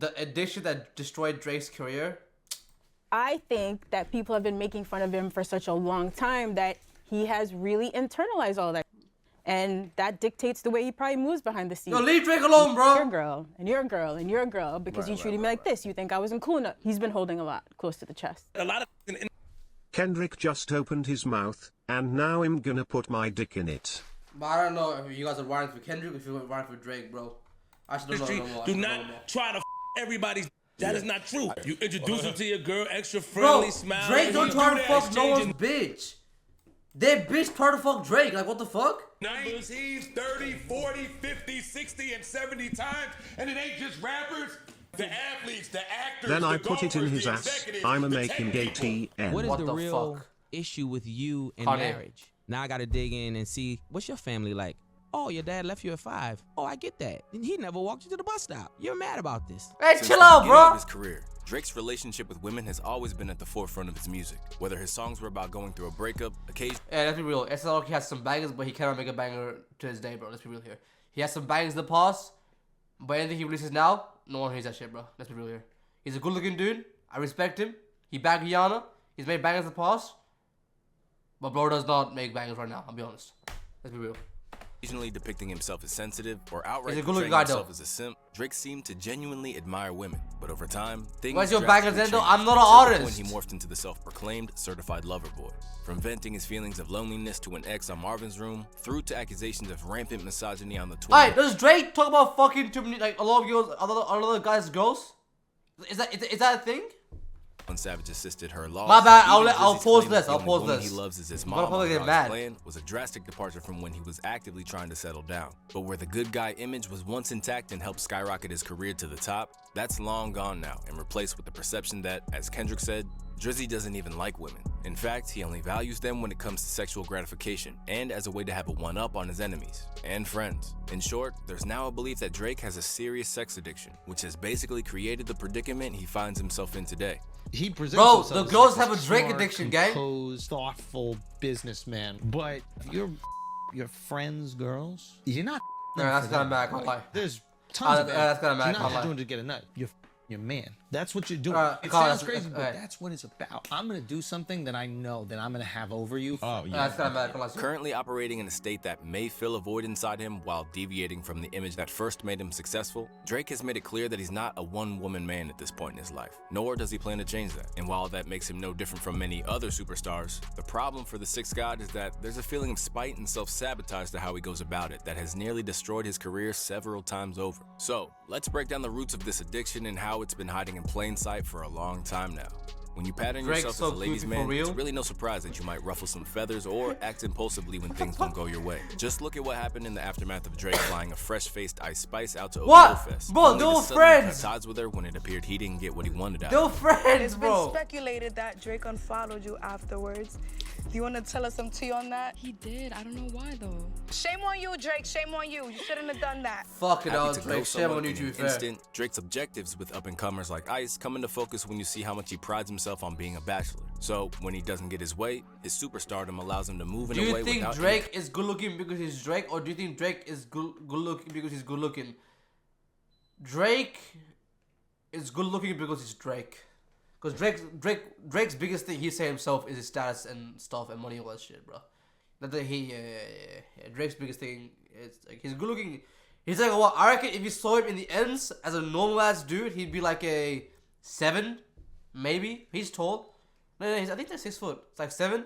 the addiction that destroyed Drake's career? I think that people have been making fun of him for such a long time that he has really internalized all that. And that dictates the way he probably moves behind the scenes. Yo, leave Drake alone, bro. You're a girl, and you're a girl, and you're a girl because you treated me like this. You think I wasn't cool enough. He's been holding a lot close to the chest. A lot of Kendrick just opened his mouth, and now I'm gonna put my dick in it. But I don't know if you guys are riding for Kendrick or if you're riding for Drake, bro. I should don't know no more. do not try to everybody's. That is not true. You introduce him to your girl, extra Bro, friendly, smile. Drake don't try to that, fuck no one's exchanging bitch. That bitch try to fuck Drake. Like, what the fuck? numbers. He's 30, 40, 50, 60, and 70 times, and it ain't just rappers. The athletes, the actors, Then the I put it in golfers, his the ass. executives, I'ma the make him gay tech people. TN. What is What the the real fuck? issue with you in Kanye. marriage? Now I gotta dig in and see what's your family like. Oh, your dad left you at 5. Oh, I get that. And he never walked you to the bus stop. You're mad about this. Hey, Since chill the out, beginning of bro. his career, Drake's relationship with women has always been at the forefront of his music. Whether his songs were about going through a breakup, occasion. Yeah, let's be real. SLK has some bangers, but he cannot make a banger to this day, bro. Let's be real here. He has some bangers in the past, but anything he releases now, no one hears that shit, bro. Let's be real here. He's a good-looking dude. I respect him. He bagged Rihanna. He's made bangers in the past, but bro does not make bangers right now. I'll be honest. Let's be real. Occasionally depicting himself as sensitive or outright He's a good-looking portraying guy, himself though. as a simp, Drake seemed to genuinely admire women. But over time, things Where's your drastically bangers, Endo? changed I'm not an until the artist. point he morphed into the self-proclaimed certified lover boy. From venting his feelings of loneliness to an ex on Marvin's Room, through to accusations of rampant misogyny on the Twitter. Alright, does Drake talk about fucking too many, like, a lot of girls, other guys' girls? Is that a thing? When Savage assisted her loss. My bad, even I'll Drizzy's pause claim this, that the I'll only pause woman this. He loves is his I'm gonna mom. probably on get God's mad. Plan was a drastic departure from when he was actively trying to settle down. But where the good guy image was once intact and helped skyrocket his career to the top, that's long gone now and replaced with the perception that, as Kendrick said, Drizzy doesn't even like women. In fact, he only values them when it comes to sexual gratification and as a way to have a one-up on his enemies and friends. In short, there's now a belief that Drake has a serious sex addiction, which has basically created the predicament he finds himself in today. He presents Bro, himself the as girls like have a Drake smart, addiction, gang. composed, thoughtful businessman. But your friends' girls, you're not. Yeah, that's for kinda them. mad, I can't lie. There's tons of that's kinda mad, I You're can't not lie. doing it to get a nut. You're man. That's what you're doing. Carl, It sounds that's- crazy, but alright. that's what it's about. I'm gonna do something that I know that I'm gonna have over you. Oh, yeah. That's kind of bad. Come on. Currently operating in a state that may fill a void inside him while deviating from the image that first made him successful, Drake has made it clear that he's not a one-woman man at this point in his life, nor does he plan to change that. And while that makes him no different from many other superstars, the problem for the Sixth God is that there's a feeling of spite and self-sabotage to how he goes about it that has nearly destroyed his career several times over. So, let's break down the roots of this addiction and how it's been hiding in plain sight for a long time now. When you pattern Drake's yourself so as a ladies' goofy for man, real. it's really no surprise that you might ruffle some feathers or act impulsively when things don't go your way. Just look at what happened in the aftermath of Drake flying a fresh-faced Ice Spice out to What? OVO Fest. Bro, only they to were suddenly friends. cut ties with her when it appeared he didn't get what he wanted out They're of her. friends, It's been bro. speculated that Drake unfollowed you afterwards. Do you want to tell us some tea on that? He did. I don't know why though. Shame on you, Drake. Shame on you. You shouldn't have done that. Fuck it, Happy out, to Drake. know Shame someone on you, in to be an fair. instant, Drake's objectives with up-and-comers like Ice come into focus when you see how much he prides himself on being a bachelor. So, when he doesn't get his way, his superstardom allows him to move in Do a you way think without Drake is good looking because he's Drake, or do you think Drake is good looking because he's good looking? Drake is good looking because he's Drake. Because Drake's biggest thing he say himself is his status and stuff and money, all that shit, bro. Drake's biggest thing is like he's good looking. He's like what I reckon if you saw him in the ends as a normal ass dude, he'd be like a 7, maybe. He's tall. No, I think that's 6 foot. It's like 7.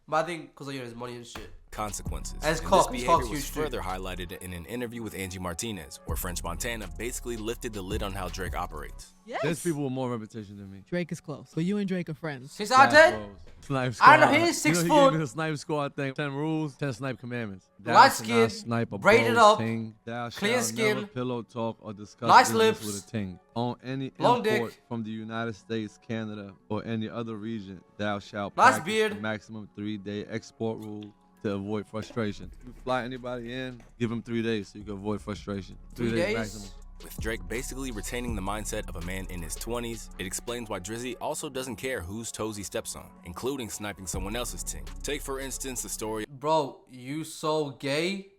But I think because of his money and shit. consequences. And his And cock- this his cock's behavior was huge, too. further highlighted in an interview with Angie Martinez, where French Montana basically lifted the lid on how Drake operates. Yes. There's people with more reputation than me. Drake is close, but you and Drake are friends. She's out there. Snipe I know squad. he's 6 He foot. gave me the snipe squad thing. 10 rules, 10 snipe commandments. Thou Light shalt skin, not snipe a braided bro's up, ting. Thou clear shalt skin, never pillow talk or discuss nice business lips, with a ting. On any long import dick. from the United States, Canada, or any other region, thou shalt Nice practice beard. the maximum 3-day export rule to avoid frustration. If you fly anybody in, give them 3 days so you can avoid frustration. 3 days? maximum. With Drake basically retaining the mindset of a man in his 20s, it explains why Drizzy also doesn't care whose toes he steps on, including sniping someone else's ting. Take for instance the story Bro, you so gay.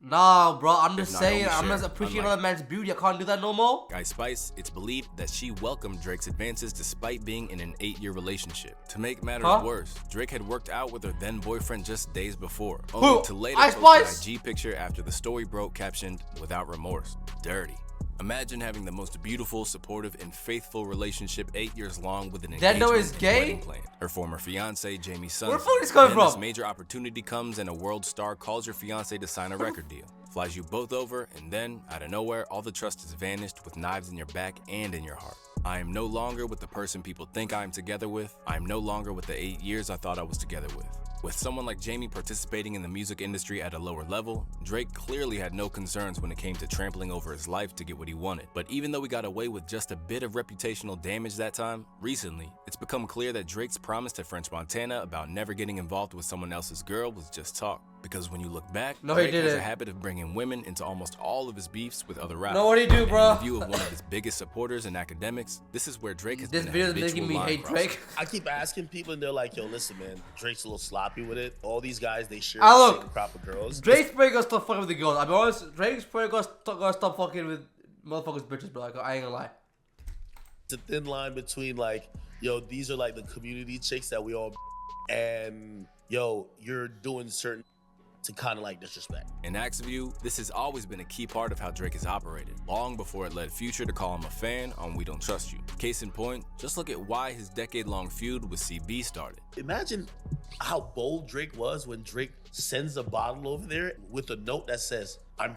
Nah, bro. I'm just Not saying. only I'm share, just appreciating unlike- another man's beauty. I can't do that no more. Guy Spice, it's believed that she welcomed Drake's advances despite being in an 8-year relationship. To make matters Huh? worse, Drake had worked out with her then boyfriend just days before, Who? only to later Ice post Spice? an IG picture after the story broke captioned, "Without remorse, dirty." Imagine having the most beautiful, supportive, and faithful relationship 8 years long with an That engagement though is and gay? wedding plan. Her former fiance, Jamie Sons. Where the fuck is this coming Then this from? major opportunity comes and a world star calls your fiance to sign a record deal. Flies you both over, and then, out of nowhere, all the trust is vanished with knives in your back and in your heart. I am no longer with the person people think I am together with. I am no longer with the 8 years I thought I was together with. With someone like Jamie participating in the music industry at a lower level, Drake clearly had no concerns when it came to trampling over his life to get what he wanted. But even though he got away with just a bit of reputational damage that time, recently, it's become clear that Drake's promise to French Montana about never getting involved with someone else's girl was just talk. Because when you look back, No, he Drake has a didn't. habit of bringing women into almost all of his beefs with other rappers. No, what do you do, And bro? in the view of one of his biggest supporters and academics, this is where Drake has This been a video is habitual making me line hate crosser. Drake. I keep asking people, and they're like, "Yo, listen, man, Drake's a little sloppy with it. All these guys, they share Ah, the look. same crop of girls." Drake's probably gonna stop fucking with the girls. I'll be honest. Drake's probably gonna stop fucking with motherfuckers bitches, bro. Like, I ain't gonna lie. It's a thin line between like, yo, these are like the community chicks that we all, and yo, you're doing certain to kind of like disrespect. In Axe View, this has always been a key part of how Drake has operated, long before it led Future to call him a fan on We Don't Trust You. Case in point, just look at why his decade-long feud with CB started. Imagine how bold Drake was when Drake sends a bottle over there with a note that says, "I'm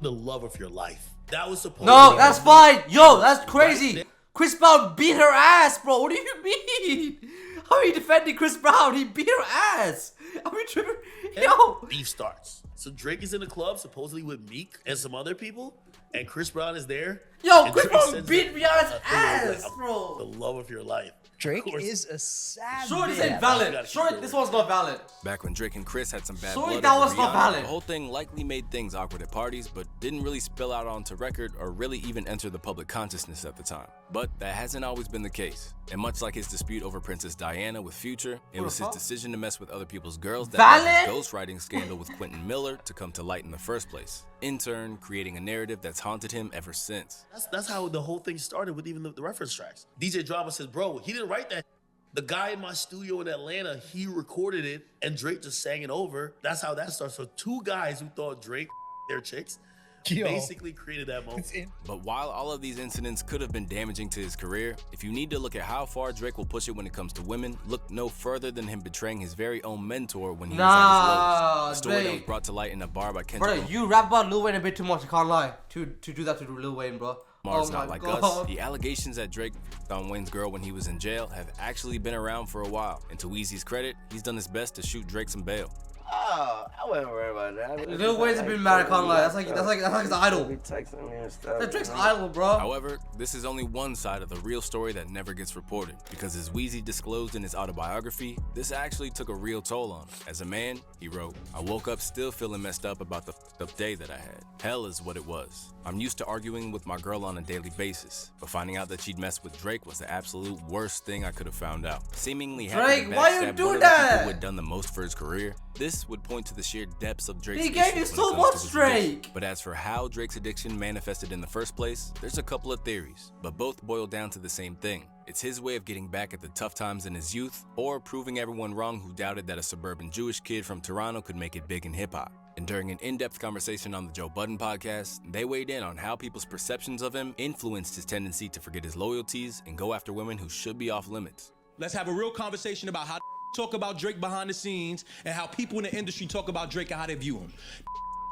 the love of your life." That was supposed No, to be that's fine. Yo, that's crazy. Chris Brown beat her ass, bro. What do you mean? How are you defending Chris Brown? He beat her ass. Are we tripping? Yo. Beef starts. So Drake is in the club, supposedly with Meek and some other people, and Chris Brown is there. Yo, and Chris Drake Brown sends beat a- Rihanna's a thing ass, like, bro. The love of your life. Drake Of course. is a savage. Sure, this Yeah, ain't you valid. gotta keep Sure, going. this one's not valid. Back when Drake and Chris had some bad Sorry, blood that over was not Rihanna, valid. the whole thing likely made things awkward at parties, but didn't really spill out onto record or really even enter the public consciousness at the time. But that hasn't always been the case. And much like his dispute over Princess Diana with Future, it was his fuck? decision to mess with other people's girls that led Valid? his ghostwriting scandal with Quentin Miller to come to light in the first place. In turn, creating a narrative that's haunted him ever since. That's how the whole thing started with even the reference tracks. DJ Drama says, bro, he didn't write that. The guy in my studio in Atlanta, he recorded it and Drake just sang it over. That's how that starts. So two guys who thought Drake their chicks basically created that moment. But while all of these incidents could have been damaging to his career, if you need to look at how far Drake will push it when it comes to women, look no further than him betraying his very own mentor when he was at his lowest. A story that was Drake. brought to light in a bar by Kendrick Bro, Lamar. you rap about Lil Wayne a bit too much. I can't lie. To do that to Lil Wayne, bro. Mars Oh Not my Like God. Us. The allegations that Drake on Wayne's girl when he was in jail have actually been around for a while. And to Weezy's credit, he's done his best to shoot Drake some bail. Oh, I wouldn't worry about that. Lil Wayne's been mad. I can't lie. That's like his idol. That's Drake's idol, bro. However, this is only one side of the real story that never gets reported, because as Weezy disclosed in his autobiography, this actually took a real toll on him. As a man, he wrote, "I woke up still feeling messed up about the f***ed up day that I had. Hell is what it was. I'm used to arguing with my girl on a daily basis, but finding out that she'd messed with Drake was the absolute worst thing I could have found out. Seemingly having Drake, to why you backstab do one of the people that? who had done the most for his career, this would point to the sheer depths of Drake's He gave issues you when it so comes much, to his Drake. addiction. But as for how Drake's addiction manifested in the first place, there's a couple of theories, but both boil down to the same thing. It's his way of getting back at the tough times in his youth, or proving everyone wrong who doubted that a suburban Jewish kid from Toronto could make it big in hip-hop. And during an in-depth conversation on the Joe Budden podcast, they weighed in on how people's perceptions of him influenced his tendency to forget his loyalties and go after women who should be off limits. Let's have a real conversation about how talk about Drake behind the scenes and how people in the industry talk about Drake and how they view him.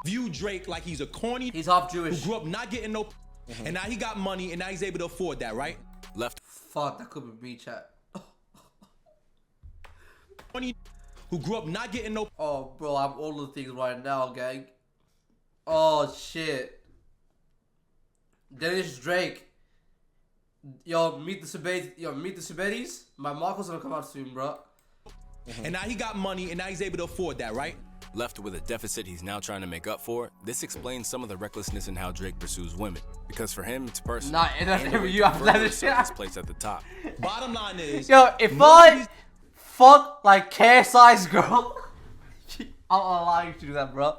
View Drake like he's a corny. He's half Jewish. Who grew up not getting no. And now he got money and now he's able to afford that, right? Left. Fuck, that could be me, chat. Corny. Who grew up not getting no. Oh, bro, I'm all the things right now, gang. Oh, shit. Dennis Drake. Yo, meet the Subetis. My Marco's gonna come out soon, bro. And now he got money and now he's able to afford that, right? Left with a deficit he's now trying to make up for, this explains some of the recklessness in how Drake pursues women. Because for him, it's personal. Nah, that's and every it you have further that shit. asserts his place at the top. Bottom line is. Yo, if most of I fuck like care-sized girl, I'll allow you to do that, bro.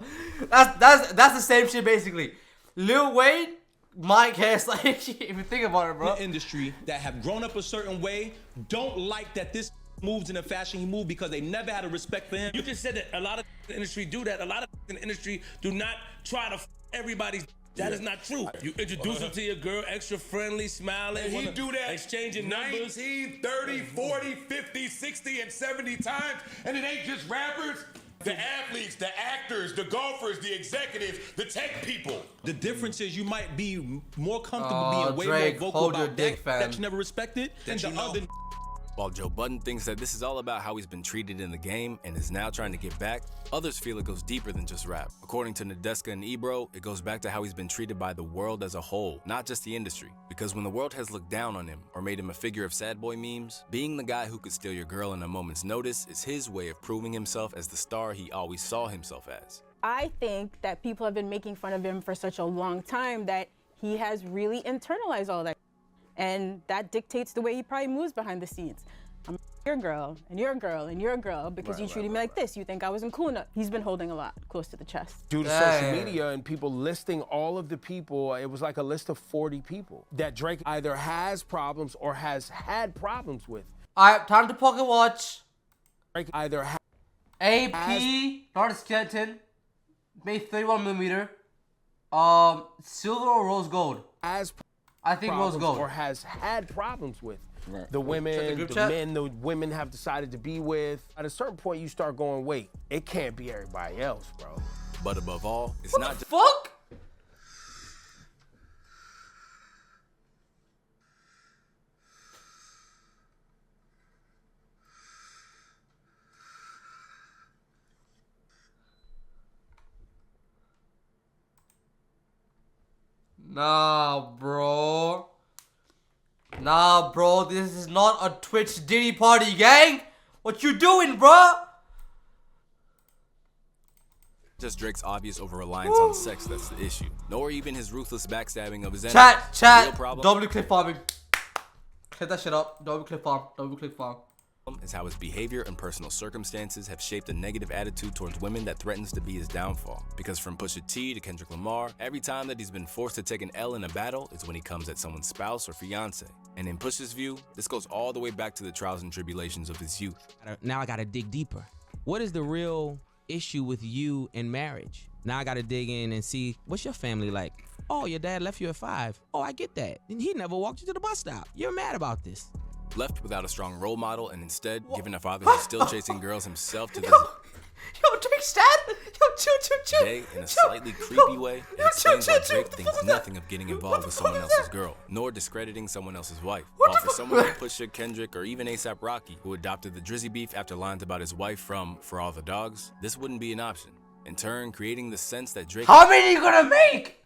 That's the same shit basically. Lil Wayne, Mike Harris, like if you think about it, bro. The industry that have grown up a certain way don't like that this moves in the fashion he moved because they never had a respect for him. You just said that a lot of the industry do that. A lot of in the industry do not try to everybody's. That is not true. You introduce him to your girl, extra friendly, smiling. And he do that exchanging 19, numbers. 30, 40, 50, 60, and 70 times. And it ain't just rappers. The athletes, the actors, the golfers, the executives, the tech people. The difference is you might be more comfortable being way Drake, more vocal hold your about dick, that fam. you never respected than the other. While Joe Budden thinks that this is all about how he's been treated in the game and is now trying to get back, others feel it goes deeper than just rap. According to Nadeska and Ebro, it goes back to how he's been treated by the world as a whole, not just the industry. Because when the world has looked down on him or made him a figure of sad boy memes, being the guy who could steal your girl in a moment's notice is his way of proving himself as the star he always saw himself as. I think that people have been making fun of him for such a long time that he has really internalized all that. And that dictates the way he probably moves behind the scenes. I'm your girl, and you're a girl, and you're a girl, because you treated me like this. You think I wasn't cool enough. He's been holding a lot close to the chest. Due to social media and people listing all of the people, it was like a list of 40 people that Drake either has problems or has had problems with. Alright, time to pocket watch. Drake either AP, not a skeleton, made 31mm. Silver or rose gold? I think rose gold. Or has had problems with. Right. The Check women, the group the chat. men, the women have decided to be with. At a certain point, you start going, wait, it can't be everybody else, bro. But above all, it's What not the just fuck? Nah, bro. Nah, bro. This is not a Twitch Diddy party, gang. What you doing, bro? just Drake's obvious over-reliance on sex that's the issue, nor even his ruthless backstabbing of his enemies. The real problem double click farming. Click that shit up. Double click farm. is how his behavior and personal circumstances have shaped a negative attitude towards women that threatens to be his downfall. Because from Pusha T to Kendrick Lamar, every time that he's been forced to take an L in a battle is when he comes at someone's spouse or fiance. And in Pusha's view, this goes all the way back to the trials and tribulations of his youth. Now I gotta dig deeper. What is the real issue with you in marriage? Now I gotta dig in and see, what's your family like? Oh, your dad left you at 5. Oh, I get that. And he never walked you to the bus stop. You're mad about this. Left without a strong role model and instead given a father who's still chasing girls himself to this Yo, Drake's dad? Yo, chill. day in a slightly creepy way. It explains why Drake thinks nothing of getting involved with someone else's girl, nor discrediting someone else's wife. While for someone like Pusha, Kendrick, or even A$AP Rocky, who adopted the Drizzy beef after lines about his wife from For All the Dogs, this wouldn't be an option. In turn, creating the sense that Drake— How many are you gonna make?